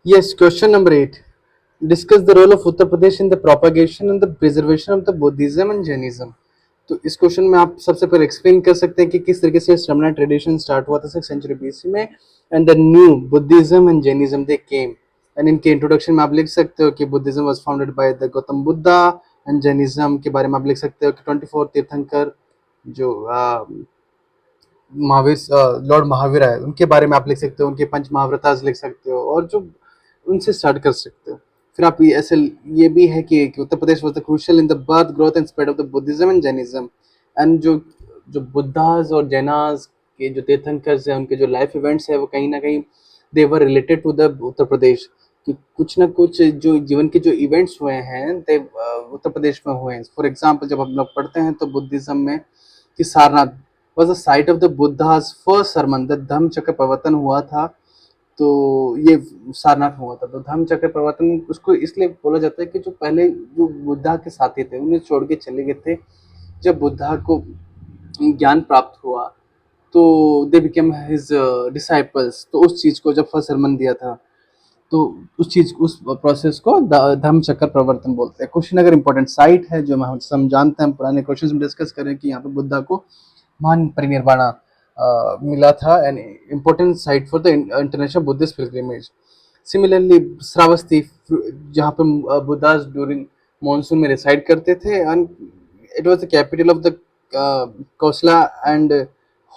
Yes, question number 8. Discuss the role of Uttar Pradesh in the propagation and the preservation of the Buddhism and Jainism. तो इस question में आप सबसे पहले explain कर सकते हैं कि किस तरीके से श्रमणा ट्रेडिशन स्टार्ट हुआ था 6th सेंचुरी बीसी में and the new Buddhism and Jainism they came. And इनके इंट्रोडक्शन में आप लिख सकते हो कि Buddhism was founded by the Gautam Buddha and Jainism के बारे में आप लिख सकते हो कि 24 तीर्थंकर जो महावीर लॉर्ड महावीर है उनके बारे में आप लिख सकते हो, उनके पंच महाव्रतास लिख सकते हो और जो उनसे स्टार्ट कर सकते हो। फिर आप ये ऐसे ये भी है कि Uttar Pradesh was the crucial in the birth growth and spread of the Buddhism and Jainism. And जो जो बुद्धास और जैनास के जो तीर्थंकर्स हैं उनके जो लाइफ इवेंट्स है वो कहीं ना कहीं दे वर रिलेटेड टू द उत्तर प्रदेश कि कुछ ना कुछ जो जीवन के जो इवेंट्स हुए हैं ते उत्तर प्रदेश में हुए हैं। फॉर एग्जाम्पल जब हम लोग पढ़ते हैं तो बुद्धिज्म में कि Sarnath was the site of the Buddha's first sermon, the धम्म चक्र प्रवर्तन हुआ था। तो ये सारनाथ हुआ था। तो धम्म चक्र प्रवर्तन उसको इसलिए बोला जाता है कि जो पहले जो बुद्धा के साथी थे उन्हें छोड़ के चले गए थे। जब बुद्धा को ज्ञान प्राप्त हुआ तो दे बिकेम हिज डिसाइपल्स। तो उस चीज को जब फर्स्ट सरमन दिया था तो उस प्रोसेस को धम्म चक्र प्रवर्तन बोलते हैं। क्वेश्चन अगर इंपॉर्टेंट साइट है जो हम जानते हैं पुराने क्वेश्चन में डिस्कस करें कि यहाँ पे बुद्धा को महान परिनिर्वाणा मिला था and important site for the international Buddhist pilgrimage. Similarly Shravasti जहाँ पे बुद्धास ड्यूरिंग मॉनसून में रिसाइड करते थे and it was the capital of the Kosala and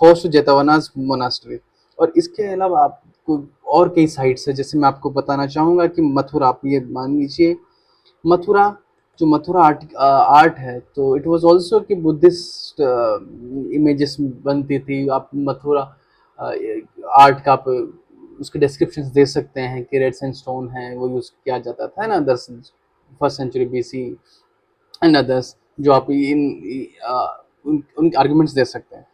host Jetavana's monastery. और इसके अलावा आपको और कई साइट्स है जैसे मैं आपको बताना चाहूँगा कि मथुरा, आप ये मान लीजिए मथुरा जो मथुरा आर्ट है तो इट वाज आल्सो कि बुद्धिस्ट इमेजेस बनती थी। आप मथुरा आर्ट का आप उसके डिस्क्रिप्शंस दे सकते हैं कि रेड सैंडस्टोन है वो यूज किया जाता था ना 1st century BC and others जो आप उन आर्गुमेंट्स दे सकते हैं।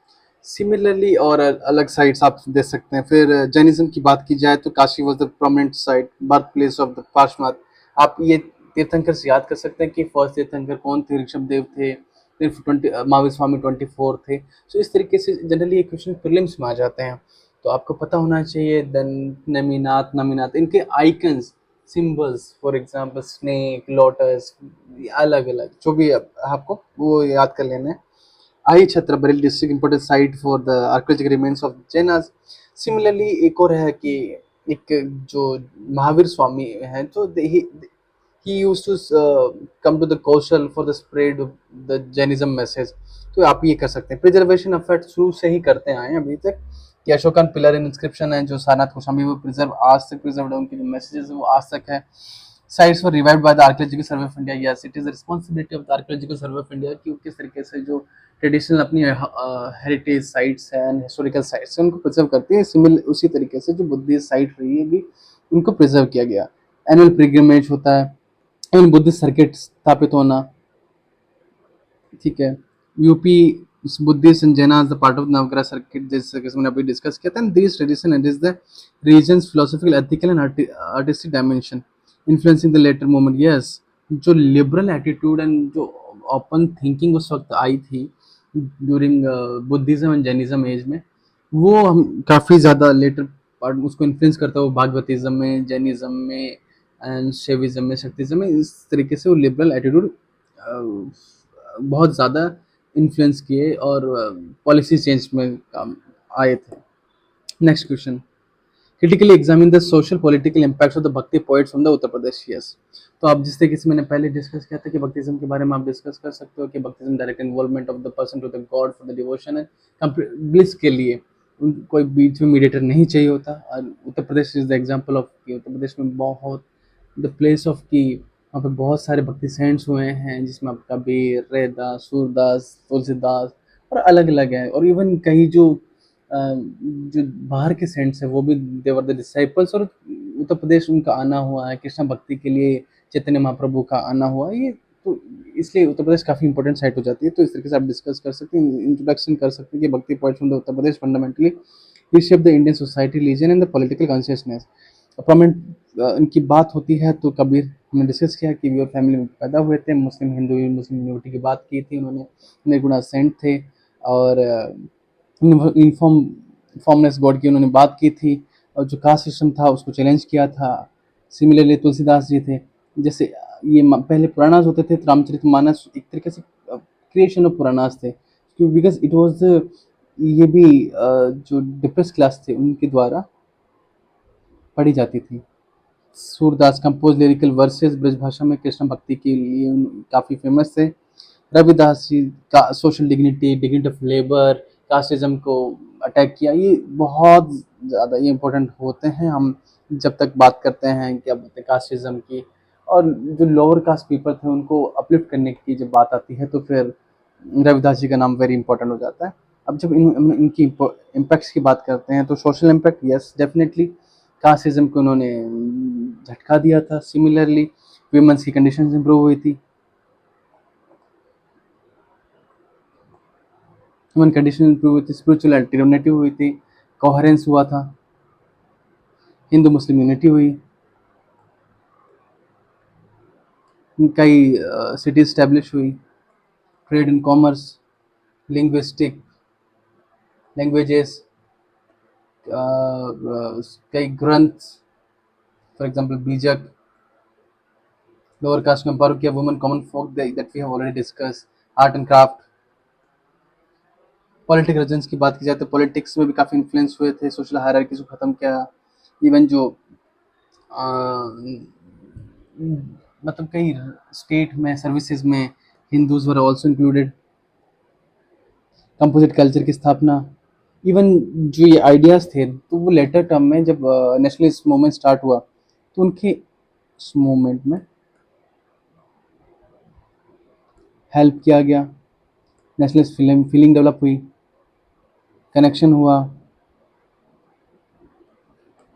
सिमिलरली और अलग साइट्स आप दे सकते हैं। फिर जैनिज्म की बात की जाए तो Kashi was the prominent site birth place of the Parshvanath. आप ये तीर्थंकर से याद कर सकते हैं कि फर्स्ट तीर्थंकर कौन थे, ऋषभ देव थे, फिर महावीर स्वामी 24 थे। सो इस तरीके से जनरली ये क्वेश्चन प्रीलिम्स में आ जाते हैं तो आपको पता होना चाहिए। देन नमीनाथ नमीनाथ इनके icons symbols for example snake lotus अलग अलग जो भी आपको वो याद कर लेना है। Ahichchhatra Bareilly district important site for the archaeological remains of Jains. Similarly एक और है कि एक जो महावीर स्वामी हैं तो he used to come to the Kaushal for the spread of the Jainism message। तो आप ये कर सकते हैं। प्रिजर्वेशन एफर्ट शुरू से ही करते आए हैं अभी तक कि अशोकन पिलर इन इंस्क्रिप्शन है जो सारनाथ गोस्वामी वो प्रिजर्व आज तक प्रिजर्व है, उनके जो मैसेजेस है वो आज तक है। Sites were revived by the archaeological survey of India. Yes it is the responsibility of the archaeological survey of India कि किस तरीके से जो ट्रेडिशनल अपनी हेरिटेज साइट्स हैं एंड हिस्टोरिकल साइट्स हैं उनको प्रिजर्व करती है। सिमिलर उसी तरीके से जो बुद्धिस्ट साइट रही है भी उनको प्रिजर्व किया गया। एनुअल पिलग्रिमेज होता है एवं बुद्धिस्ट सर्किट स्थापित होना, ठीक है। UP Buddhist and Jain the part of Navagraha circuit जैसे कि मैंने अभी डिस्कस किया था। This tradition and is the reasons philosophical ethical and artistic dimension influencing the latter movement. Yes जो लिबरल एटीट्यूड एंड जो ओपन थिंकिंग उस वक्त आई थी during Buddhism and Jainism age में वो हम काफ़ी ज़्यादा लेटर पार्ट उसको इन्फ्लुएंस करता है। वो भागवतिज्म में, जैनिज्म में एंड शैविज्म में, शक्तिज्म में इस तरीके से वो लिबरल एटीट्यूड बहुत ज़्यादा इन्फ्लुएंस किए और पॉलिसी चेंज में काम आए थे। Next question, critically examine the social political impacts of the Bhakti poets from the Uttar Pradesh. Yes तो आप जिस तरीके से मैंने पहले डिस्कस किया था कि भक्तिज्म के बारे में आप डिस्कस कर सकते हो कि Bhaktism direct involvement of the person to the god for the devotion and bliss के लिए कोई बीच में मीडिएटर नहीं चाहिए होता। और Uttar Pradesh is the example of कि उत्तर प्रदेश में बहुत द प्लेस ऑफ की वहाँ पे बहुत सारे भक्ति सेंट्स हुए हैं जिसमें आप कबीर, रैदास, सूरदास, तुलसीदास और अलग अलग हैं। और इवन कई जो बाहर के सेंट्स हैं वो भी देवर द डिसाइपल्स। और उत्तर प्रदेश उनका आना हुआ है कृष्ण भक्ति के लिए, चैतन्य महाप्रभु का आना हुआ है ये तो इसलिए उत्तर प्रदेश काफ़ी इंपॉर्टेंट साइट हो जाती है। तो इस तरीके से आप डिस्कस कर सकते हैं, इंट्रोडक्शन कर सकते हैं कि भक्ति point from the Uttar Pradesh fundamentally रिशेप the Indian society religion and the political consciousness. Prominent इनकी बात होती है तो कबीर हमने डिस्कस किया कि व्यूअर फैमिली में पैदा हुए थे, मुस्लिम हिंदू मुस्लिम यूनिटी की बात की थी उन्होंने, निर्गुणा सेंट थे और इनफॉर्मनेस गॉड की उन्होंने बात की थी और जो कास्ट सिस्टम था उसको चैलेंज किया था। सिमिलरली तुलसीदास जी थे, जैसे ये पहले पुराणास होते थे, तो रामचरितमानस एक तरीके से क्रिएशन ऑफ पुराणास थे, बिकॉज इट वॉज ये भी जो डिप्रेस क्लास थे उनके द्वारा पढ़ी जाती थी। Surdas compose lyrical versus Braj भाषा में कृष्ण भक्ति के लिए काफ़ी फेमस थे। रविदास जी का social dignity, dignity of labour, casteism को अटैक किया, ये बहुत ज़्यादा ये इम्पोर्टेंट होते हैं। हम जब तक बात करते हैं क्या बोलते हैं कास्टिज्म की, और जो लोअर कास्ट पीपल थे उनको अपलिफ्ट करने की जब बात आती है तो फिर रविदास जी का नाम वेरी इंपॉर्टेंट हो जाता है। अब जब इनकी इम्पैक्ट्स की बात करते हैं तो social impact, yes definitely casteism को उन्होंने झटका दिया था। सिमिलरली वीमेंस की कंडीशन इंप्रूव हुई थी, ह्यूमन कंडीशन इंप्रूव हुई थी, स्पिरिचुअलिटी यूनिटी हुई थी, कोहेरेंस हुआ था, हिंदू मुस्लिम यूनिटी हुई, कई सिटी स्टैब्लिश हुई, trade and commerce, linguistic languages, कई ग्रंथ, for example Bijak, lower caste में एम्पावर किया, women common folk that we have already discuss, art and craft. Political reasons की बात की जाए तो पॉलिटिक्स में भी काफ़ी इन्फ्लुएंस हुए थे, सोशल हायरार्कीज को ख़त्म किया। इवन जो मतलब कई स्टेट में सर्विसेज में Hindus were also included. Composite culture की स्थापना, इवन जो ये आइडियाज़ थे तो वो लेटर टर्म में जब नेशनलिस्ट मूवमेंट स्टार्ट हुआ तो उनके उस मूवमेंट में हेल्प किया गया, नेशनलिस्ट फीलिंग डेवलप हुई, कनेक्शन हुआ,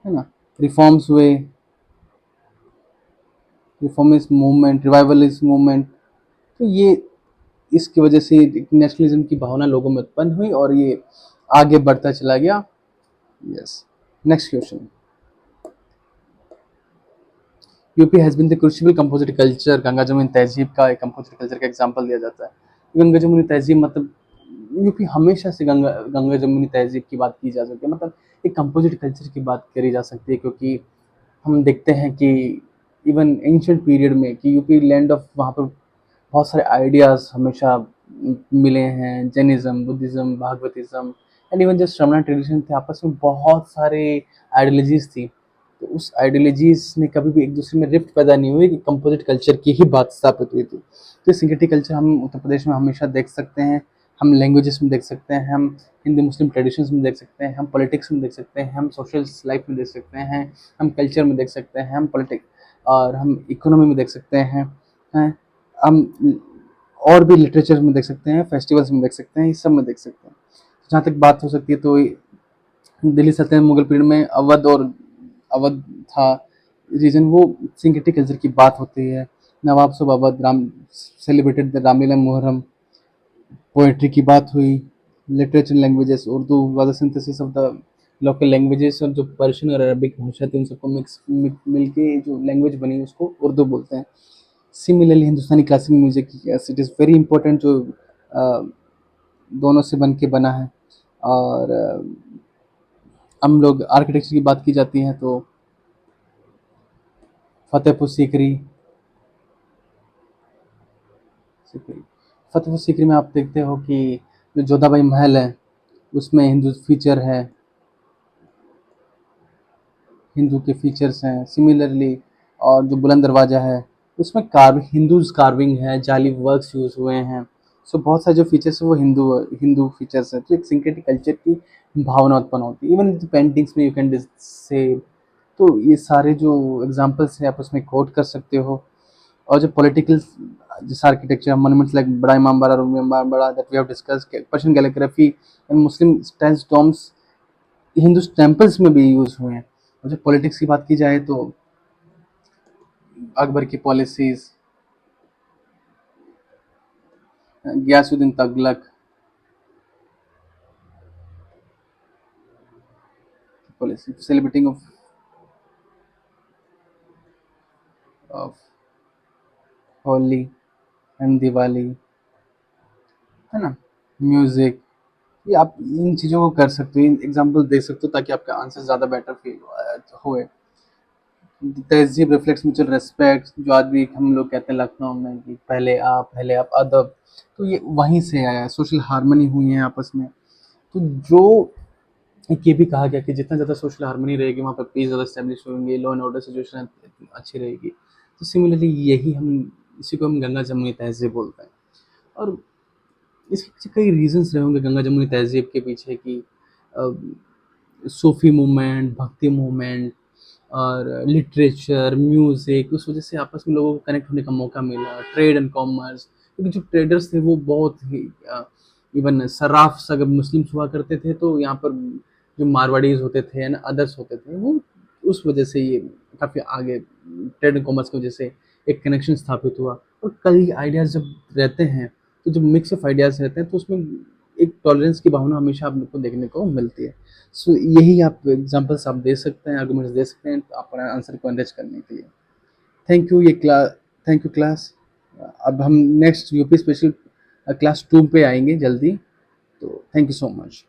है ना, रिफॉर्म्स हुए, रिफॉर्मिस्ट मूवमेंट, रिवाइवलिस्ट मूवमेंट। तो ये इसकी वजह से नेशनलिज्म की भावना लोगों में उत्पन्न हुई और ये आगे बढ़ता चला गया। Yes, next question. UP has been the crucial composite culture, Ganga Jamuni tehzeeb का एक कंपोजिट कल्चर का एग्जांपल दिया जाता है। गंगा जमुनी तहजीब मतलब यूपी हमेशा से गंगा जमुनी तहजीब की बात की जा सकती है, मतलब एक कंपोजिट कल्चर की बात करी जा सकती है, क्योंकि हम देखते हैं कि इवन एंशिएंट पीरियड में कि यूपी लैंड ऑफ, वहाँ पर बहुत सारे आइडियाज़ हमेशा मिले हैं, जैनिज़्म, बुद्धिज़्म, भागवतिज़्म एंड इवन जो श्रमण ट्रेडिशन थे, आपस में बहुत सारे आइडियोलॉजीज़ थी। तो उस आइडियोलॉजीज़ ने कभी भी एक दूसरे में रिफ्ट पैदा नहीं हुई कि कंपोजिट कल्चर की ही बात स्थापित हुई थी। तो सिंक्रेटिक कल्चर हम उत्तर प्रदेश में हमेशा देख सकते हैं, हम लैंग्वेजेस में देख सकते हैं, हम हिंदू मुस्लिम ट्रेडिशंस में देख सकते हैं, हम पॉलिटिक्स में देख सकते हैं, हम सोशल लाइफ में देख सकते हैं, हम कल्चर में देख सकते हैं, हम पॉलिटिक्स और हम इकोनॉमी में देख सकते हैं, हम और भी लिटरेचर में देख सकते हैं, फेस्टिवल्स में देख सकते हैं, इस सब में देख सकते हैं। जहाँ तक बात हो सकती है तो दिल्ली सल्तनत मुगल पीरियड में अवध था रीजन, वो सिंक्रेटिक कल्चर की बात होती है। नवाब साहब Awadh Ram celebrated the Ramlila Muharram, poetry की बात हुई, literature languages, Urdu was the synthesis of the local languages, और जो पर्शियन और अरबिक भाषा थी उन सबको मिलके जो लैंग्वेज बनी उसको उर्दू बोलते हैं। Similarly Hindustani classical music, yes it is very important, जो अ, दोनों से बन के बना है। और हम लोग आर्किटेक्चर की बात की जाती है तो फतेहपुर सीकरी, सीकरी फतेहपुर सीकरी में आप देखते हो कि जो जोधाबाई महल है उसमें हिंदू फीचर है, हिंदू के फीचर्स हैं। सिमिलरली और जो बुलंद दरवाज़ा है उसमें हिंदूज कार्विंग है, जाली वर्क्स यूज़ हुए हैं। सो बहुत सारे जो फीचर्स हैं वो हिंदू फीचर्स हैं, तो एक सिंक्रेटिक कल्चर की भावना उत्पन्न होती है। इवन पेंटिंग्स में यू कैन से, तो ये सारे जो एग्जांपल्स हैं आप उसमें कोट कर सकते हो। और जो पॉलिटिकल जैसे आर्किटेक्चर मोन्यूमेंट्स लाइक बड़ा इमाम बाड़ा, Rumi Imambara that we have discussed, Persian calligraphy and Muslim stance domes Hindu temples में भी यूज़ हुए हैं। और जब पॉलिटिक्स की बात की जाए तो अकबर की policies, Ghiyasuddin Tughlaq policy, celebrating of Holi and Diwali, है ना, म्यूज़िक, ये आप इन चीज़ों को कर सकते हो, इन एग्जांपल दे सकते हो ताकि आपका आंसर ज़्यादा बेटर फील होए। तहज़ीब रिफ्लेक्ट्स म्यूचुअल रिस्पेक्ट, जो आज भी हम लोग कहते हैं लखनऊ में कि पहले आप अदब, तो ये वहीं से आया है। सोशल हार्मनी हुई है आपस में। तो जो एक ये भी कहा गया कि जितना ज़्यादा सोशल हार्मनी रहेगी वहाँ पर पीस ज़्यादा एस्टेब्लिश होंगे, लॉ एंड ऑर्डर सिचुएशन अच्छी रहेगी। तो सिमिलरली यही हम इसी को हम गंगा जमुनी तहज़ीब बोलते हैं। और इसके पीछे कई रीज़न्स रहे होंगे गंगा जमुनी तहज़ीब के पीछे कि अ, सूफ़ी मूवमेंट, भक्ति मूवमेंट और लिटरेचर, म्यूज़िक, उस वजह से आपस में लोगों को कनेक्ट होने का मौका मिला। ट्रेड एंड कॉमर्स, क्योंकि जो ट्रेडर्स थे वो बहुत ही इवन सर्राफ अगर मुस्लिम्स हुआ करते थे, तो यहाँ पर जो मारवाड़ीज़ होते थे एंड अदर्स होते थे, वो उस वजह से ये काफ़ी आगे ट्रेड एंड कॉमर्स की वजह से एक कनेक्शन स्थापित हुआ। और कई आइडियाज़ जब रहते हैं, तो जब मिक्स ऑफ आइडियाज़ रहते हैं, तो उसमें एक टॉलरेंस की भावना हमेशा आपको देखने को मिलती है। सो यही आप एग्जांपल्स आप दे सकते हैं, आर्गुमेंट्स दे सकते हैं अपना आंसर को एनरिच करने के लिए। Thank you thank you class. अब हम नेक्स्ट यूपी स्पेशल क्लास 2 पे आएंगे जल्दी, तो थैंक यू सो मच।